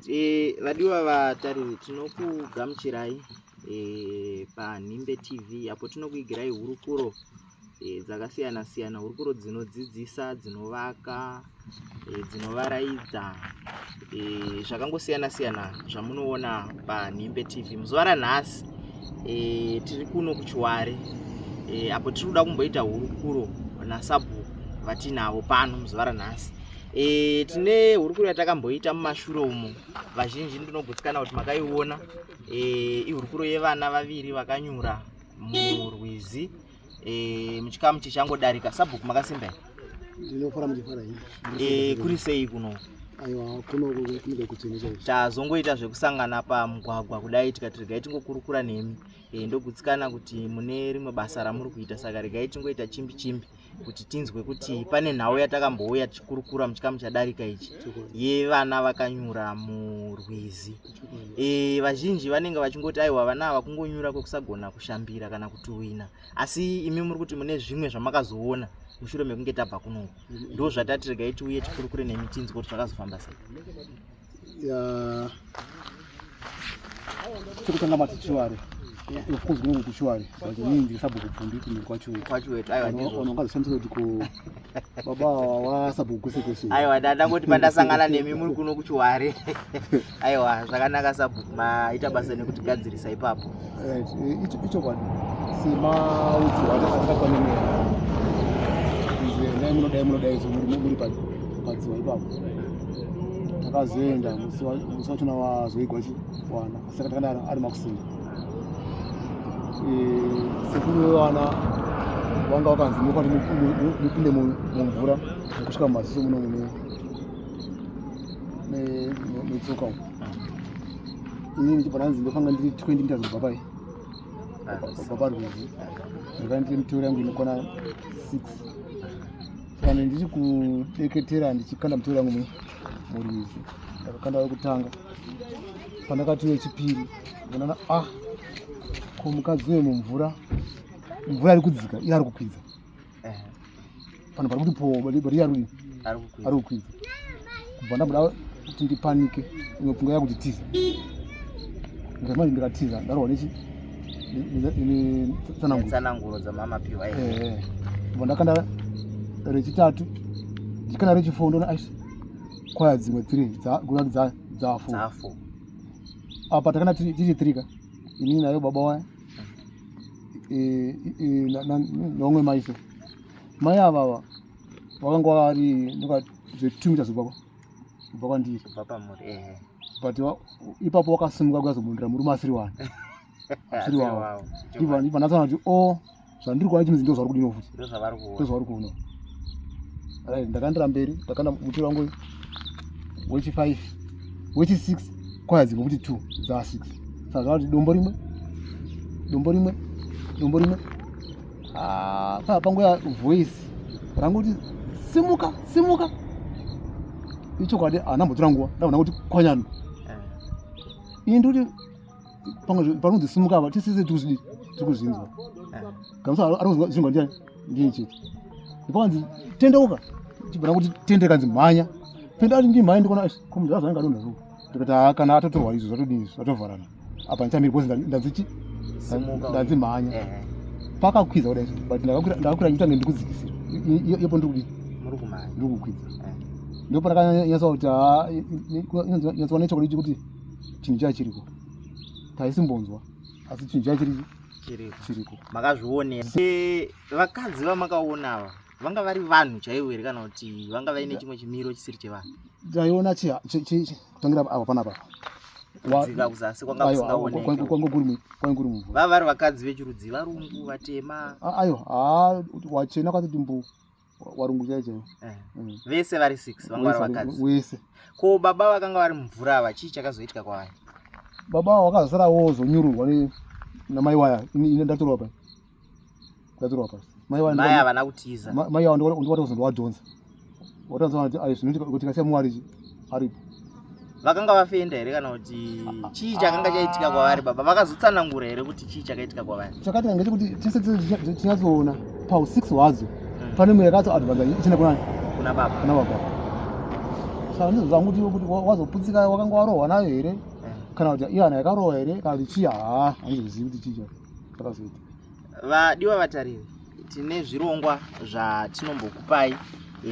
Right, vadiwa vatariri tinokugamuchirai paNhimbe TV apo tinokuigirai hurukuro dzakasiyana siyana, hurukuro dzinodzidzisa, dzinovaka, dzinovaraidza, zvakangosiyana siyana zvamunoona paNhimbe TV. Muzuva ranhasi tiri kuno kuChiware apo tiri kuda kumboita hurukuro nasabhuku vatinavo pano muzuva ranhasi. Tine hurukuro yatakamboita mumashure umo, vazhinji ndinogutsikana kuti makaiona. Ihurukuro yevana vaviri vakanyura murwizi muchikamu chichangodarika. Sabhuku makasimba ndinofara muchifara hii kuri sei kuno? Aiwa kuno kunoda kuchenesa tazongoita zvekusangana pamugwagwa kudai tikati regai tingokurukura nemi. Ndogutsikana kuti mune rimwe basa ramuri kuita, saka regai tingoita chimbi chimbi kuti tinzwe kuti pane nhau yatakambouya tichikurukura muchikamu chadarika ichi yevana vakanyura murwizi. Vazhinji vanenge vachingoti aiwa vana ava kungonyura kwekusagona kushambira kana kutuwina, asi imi muri kuti mune zvimwe zvamakazoona mushure mekunge tabva kuno. Ndo zvatati regai tiuye tikurukure nemi tinzwe kuti zvakazofamba sei. chekutanga matiChiware of course kuno kuChiware but ninzi sabhuku pfundi kuno kwacho aiwa ndizvo unongazoshandisa kuti ku baba wa sabhuku kwese aiwa ndangoti pandasangana nemi muri kuno kuChiware. Aiwa zvakanaka sabhuku, maita basa nekutigadzirisa ipapo. icho kwadi simaudzi watakakwanira nze munodai muri padziwa ipapo takazoenda musi wachona wazoigwa wana saka takanda ari makusini sekuru wana wanga wakanzi mukwati mupinde mumvura nekusvika mumaziso muno netsoka umu. Inini ndichibva nzi ndofanga ndiri 20 meters kubva baba rwizi ndakanga ndiri miteuro yangu inokwana 6 saka ndichi kudeketera ndichikanda miteuro yangu murwizi. Ndakakanda wekutanga, pandakati wechipiri ndonana ko mukadzi wemumvura mvura ari kudzika iye ari kukwidza pano pari kuti po bari ari kukwidza. Kubva ndabuda kuti ndipanike imwe pfunga yakuti tiza ndamati ndikatiza ndarohwa tsananguro dzamamapiwa. Kubva ndakanda rechitatu ndikanda rechi4 ndona aisi kwaya dzimwe 3 dza 4 apa takanda tichi 3 inini nayo baba waya nomwe maise mai avava vakanga vari ndokati 2 meters kubva kwandiri but ipapo wakasimuka kukazomundira murume asiri wani asiri wavo ndibva ndatsaona kuti zvandiri kuona chimidzi ndo zvari kudino futi ndo zvavari kuona. Ndakandira mberi ndakanda muteuro wangu wechi5 wechi6 kwaya dzimwe kuti 2 dza 6 saka zvati dombo rimwe panguya voice ranguti simuka ichokwadi anambotora nguva ndaona kuti kwanyano ini ndikuti panonzi simuka apa tisise tiri kuzvinzwa gamusa ari kuzvinzwa ndiani ndini chete ndipanzi tendeuka chibvana kuti tende kanzi mhanya penda ati ndimhanya ndikona komunhu zvazvange adonha ruku ndikati kana atotorwa izvo zvatodini zvatovharana apa ndichamiri bcause ndanzi mhanya pakakwidza kudai but ndakakwira nditange ndikudzikisira ipo ndiri kukwidza ndipo ndakanyatsa kuti nyatsa nechokwadi kuti chinhu chaiva chiriko taisimbonzwa asi chinhu chaiva chiriko. Makazvionera vakadzi vamakaonava vanga vari vanhu chaivo here kana kuti vanga vaine chimwe chimiro chisiri chevanhu? Ndaiona kutangira apa panapa kudzika kuzasi kwanga kusingaoneki kwangu kuri mumvura. Vava vari vakadzi vechirudzi, varungu, vatema? Aiwa wachena kwatoti mbu warungu chaiwo vese vari 6 vanga vari vakadzi wese. Ko baba vakanga vari mumvura ava chii chakazoitika kwavari? Baba wakazara wozonyururwa namai waya ine ndatorwa pasi mai havana kutiza. Mai ava ndikati kuzondowadhonza watanzana kuti zvinoitika kuti tikasiya muwari aripo. Vakanga vafenda here kana kuti chii chakanga chaitika kwavari? Baba vakazotsanangura here kuti chii chakaitika kwavari? Chakaitika ngechekuti tese tinyazoona pa6 hwadzo pane mwe yakatso advance ichina kuna baba saka ndizozangu kuti wazoputsika wakanga warohwa nayo here kana kuti iyana yakarohwa here kana kuti chii handizozivi kuti chicho chakazoita. Vadiwa vatariri, tine zvirongwa zvatinombokupai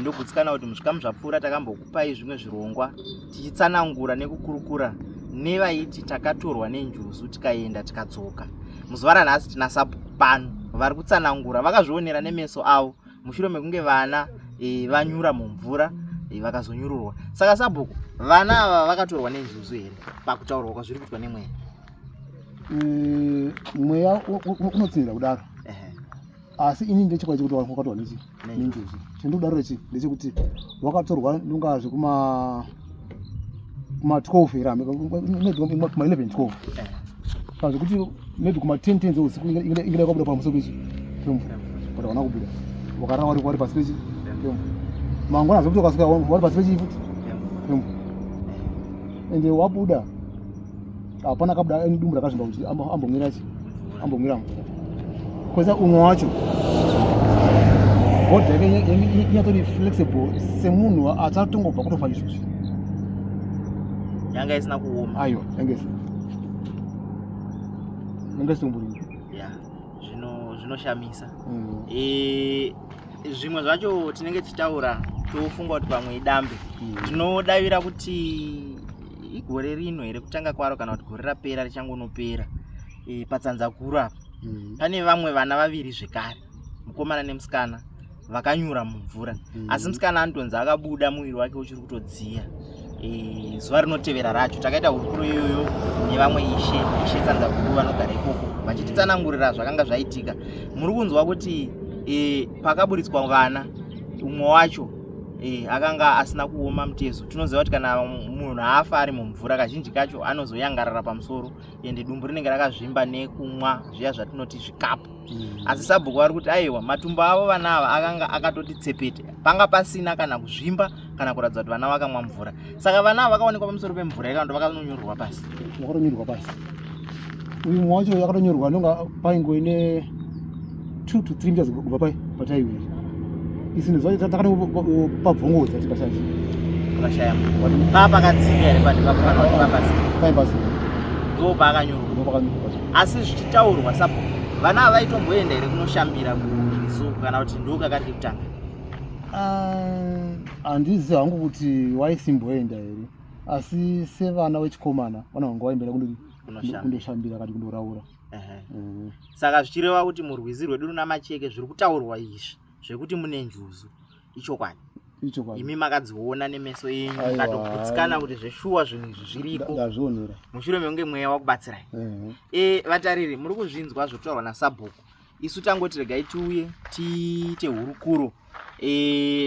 ndogutsikana kuti muzvikamu zvapfuura takambokupai zvimwe zvirongwa tichitsanangura nekukurukura nevaiti takatorwa nenjuzu tikaenda tikadzoka. Muzuva ranhasi tina sabhuku pano vari kutsanangura vakazvionera nemeso avo mushure mekunge vana vanyura mumvura vakazonyururwa. Saka sabhuku, vana ava vakatorwa nenjuzu here pakutaurwa kwazviri kuitwa nemweya? Mweya unotsinira kudaro, asi ini ndechikwa chekuti wakatorwa nenjuzu. Chendikudaro ichi ndechekuti wakatorwa ndungazve kuma 12 here kuma 11-12 kana zvekuti maybe kuma 10 dzeusiku ingada yakabuda pamusoro pemvura kuti hauna kubuda wakara wari pasi pemvura mangwana zvekuti wakasvika wari pasi pechifuti pemvura ende wabuda hapana kabuda dumbu rakazvimba kuti ambomwira mvura kwesa umwe wacho bhodhi yake inyatori flexible semunhu achatongobva kutofa izvozvi yanga isina kuoma. Aiwa, yanga isitomboringa. Ya, zvinoshamisa. Zvimwe zvacho tinenge tichitaura tofunga kuti pamwe idambe. Tinodavira kuti igore rino here kutanga kwaro kana kuti gore rapera richangonopera. Patsanza kuru apa. Pane vamwe vana vaviri zvekare, mukomana nemusikana, vakanyura mumvura. Asi musikana anotonzi akabuda muviri wake uchiri kutodziya. Zuva rinotevera racho takaita hurukuro iyoyo nevamwe ishe tsanza kuru vanogara ikoko vachititsanangurira zvakanga zvaitika. Muri kunzwa kuti pakaburitswa vana umwe wacho akanga asina kuoma mutezo. Tinoziva kuti kana munhu afa ari mumvura kazhinji kacho anozoyangarara pamusoro ende dumbu rinenge rakazvimba nekumwa zviya zvatinoti zvikapu. Asi sabhuku vari kuti aiwa matumbu avo vana ava akanga akatoti tsepete, panga pasina kana kuzvimba kana kuratidza kuti vana vakamwa mvura. Saka vana ava vakaonekwa pamusoro pemvura ikando vakanonyorwa pasi. Vakatonyorwa pasi. Uyu mumwe wacho akatonyorwa ndonga paingoine 2 to 3 meters kubva pataiwiri. Isini zvacho takanopabvongodza tikashaisha. Ukashaya pakadzika here pandipapana kuti papasi. Pasi. Ndo pakanyorwa. Asi zvichitaurwa sabhuku, vana ava vaitomboenda here kunoshambira kuriso kana kuti ndo kakati kutanga? Handizivi hangu kuti waisimboenda here, asi sevana vechikomana vana vanga vaendera kundoshambira kati kundoraura. Saka zvichireva kuti murwizi rwedu runa macheke zviri kutaurwa izvi zvekuti mune njuzu ichokwadi. Imi makadziona nemeso enyu mukatogutsikana kuti zveshuwa zvinhu izvi zviriko mushure mekunge mweya wakubatsirai. Vatariri, muri kuzvinzwa zvotaurwa nasabhuku. Isu tangoti regai tiuye tiite hurukuro.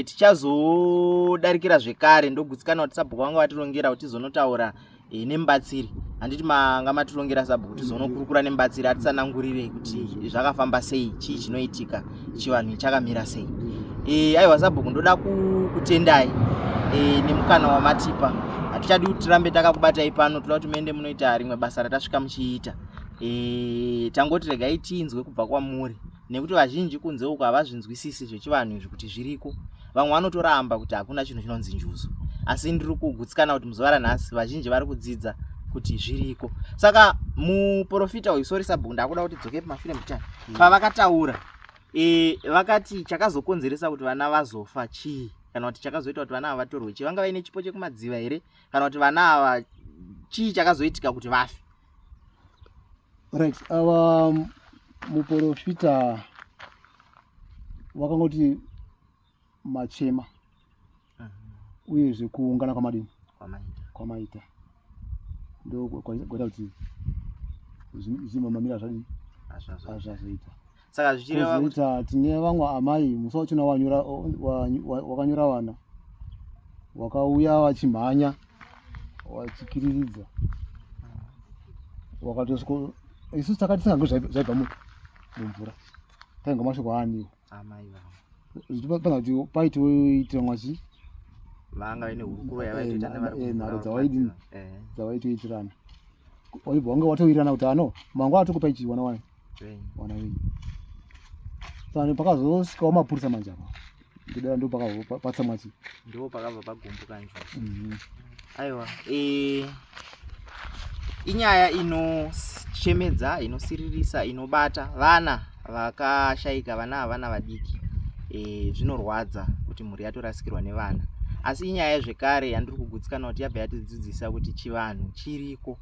Tichazodarikira zvekare ndogutsikana kuti sabhuku vanga vatirongera kuti tizonotaura nemubatsiri. Handiti manga matirongera sabhuku tizonokurukura nemubatsiri atitsanangurire kuti zvakafamba sei, chii chinoitika, chivanhu chakamira sei. Aiwa sabhuku, ndoda kutendai nemukana wamatipa. Hatichadi kuti tirambe takakubatai pano, toda kuti muende munoita rimwe basa ratasvika muchiita. Tangoti regai tinzwe kubva kwamuri nekuti vazhinji kunze uko havazvinzwisisi zvechivanhu izvi kuti zviriko. Vamwe vanotoramba kuti hakuna chinhu chinonzi njuzu. Asi ndiri kugutsikana kuti muzuva ranhasi vazhinji vari kudzidza kuti zviriko. Saka muprofita uyu, sorry sabhuku, ndakuda kuti dzoke pamashure mutani, pavakataura vakati chakazokonzeresa kuti vana vazofa chii, kana kuti chakazoita kuti vana ava vatorwe chii? Vanga vaine chipo chekumadziva here kana kuti vana ava chii chakazoitika kuti vafe? Right, ava muprofita vakangoti machema uyezve kuungana kwamadini kwamaita ndo kwaita kuti zvimamamira zvadini azvazoita. Saka zvichireva kuti tine vamwe amai musi wachona wakanyura vana wakauya vachimhanya vachikiriridza wakatosvika. Isusu takati singango zvaibva mumvura tainga mashoko aaniwo amai zvichipanga kuti paitoitira mwachi vanga vaine hurukuro yavaitoita naro dzavaitoitirana waibva wanga watowirirana kuti ano mangu atokupa ichi wana wenyu. Saka pakazosvikawo mapurisa manje apa Ndidala ndo patsamwachi. Ndo pakabva pagumbuka njodzi. Mhm. Aiwa, inyaya inoshemedza, inosiririsa, inobata vana vakashaika, vana havana vadiki. Zvinorwadza kuti mhuri yatorasikirwa nevana. Asi inyaya zvekare yandiri kugutsikana kuti yabva yatidzidzisa kuti chivanhu chiriko.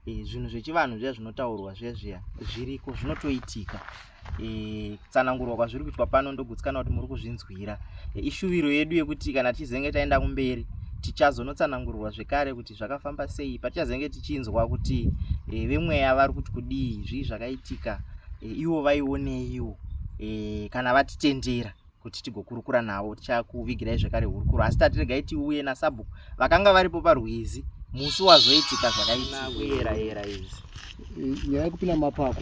Zvinhu zvechivanhu zviya zvinotaurwa zviya zviriko, zvinotoitika. Kutsanangurwa kwazviri kuitwa pano ndogutsikana kuti muri kuzvinzwira. Ishuviro yedu yekuti kana tizenge taenda kumberi tichazonotsanangurwa zvekare kuti zvakafamba sei, patichazenge tichinzwa kuti vemweya vari kuti kudii, zvii zvakaitika, ivo vaioneiwo, kana vatitendera kuti tigokurukura navo, tichakuvigirai zvekare hurukuro. Asi tatiregai tiuye naSabhuku vakanga varipo parwizi musi wazoitika zvakaitika kuyera izvi. Nyaya yekupinda mapako,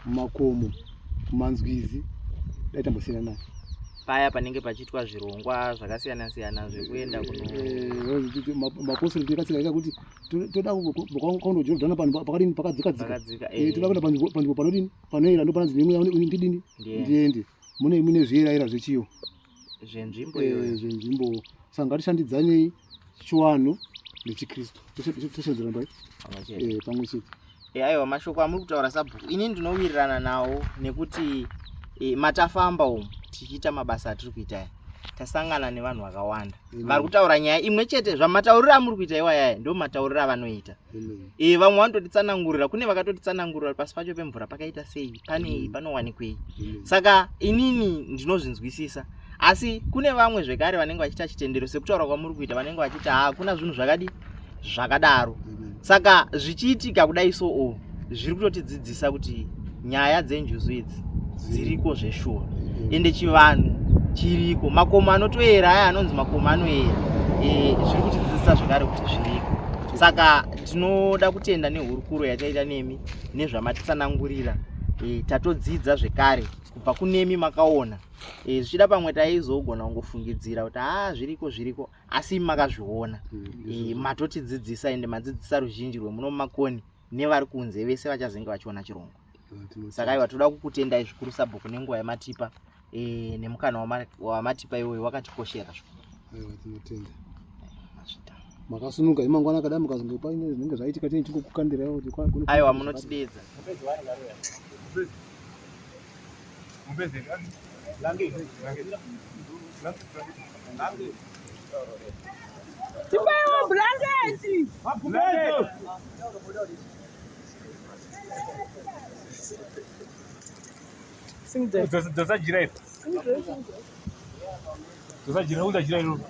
mumakomo, mumanzwizi daitambosiyana nayo. Paya panenge pachiitwa zvirongwa zvakasiyana-siyana zvekuenda kuno mapostori tikatsingaika kuti toda kwaundo Jordan pakadini pakadzika toda kuenda panzvimbo panodini panoera ndo panzi nemwe ndidini ndiende mune zviyeraira zvechiyo zvenzvimbo iyo zvenzvimbo saka ngatishandidzanei chiwanhu nechikristu toshedzera mbai pamwe chete. Aiwa, mashoko amuri kutaura Sabhuku ini ndinowirirana nawo nekuti matafamba umu tichiita mabasa atiri kuita tasangana nevanhu vakawanda vari kutaura nyaya imwe chete. Zvamatauriro amuri kuita iwaya ndo matauriro avanoita. Vamwe vanototitsanangurira, kune vakatotitsanangurira pasi pacho pemvura pakaita sei, panei, panowanikwei. Saka inini ndinozvinzwisisa, asi kune vamwe zvekare vanenge vachiita chitendero sekutaura kwamuri kuita, vanenge vachiti hakuna zvinhu zvakadaro. Saka zvichiitika kudai so zviri kutotidzidzisa kuti nyaya dzenjuzu idzi dziriko zveshuwa, ende chivanhu chiriko. Makomo anotoera aya anonzi makomo anoera, zviri kutidzidzisa zvekare kuti zviriko. Saka tinoda kutenda nehurukuro yataita nemi nezvamatitsanangurira. Tatodzidza zvekare kubva kunemi makaona. Zvichida pamwe taizogona kungofungidzira kuti zviriko, asi makazviona. Matotidzidzisa ende madzidzisa ruzhinji rwemuno mumakoni nevari kunze vese vachazenge vachiona chirongwa. Saka iwa toda kukutendai zvikuru Sabhuku nenguva yamatipa, nemukana wamatipa iwoyo wakatikoshera zvikuru. Tinotenda. Makasunuka imangwana kada mukazonge paine zvinenge zvaitika tini chingokukandirawo kuti aiwa munotidedza. Tipewa blanketi. Dosa direito. Dosa direito, usa direito.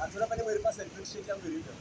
Ancora pane mweri pasa rinosheka mweri ndo.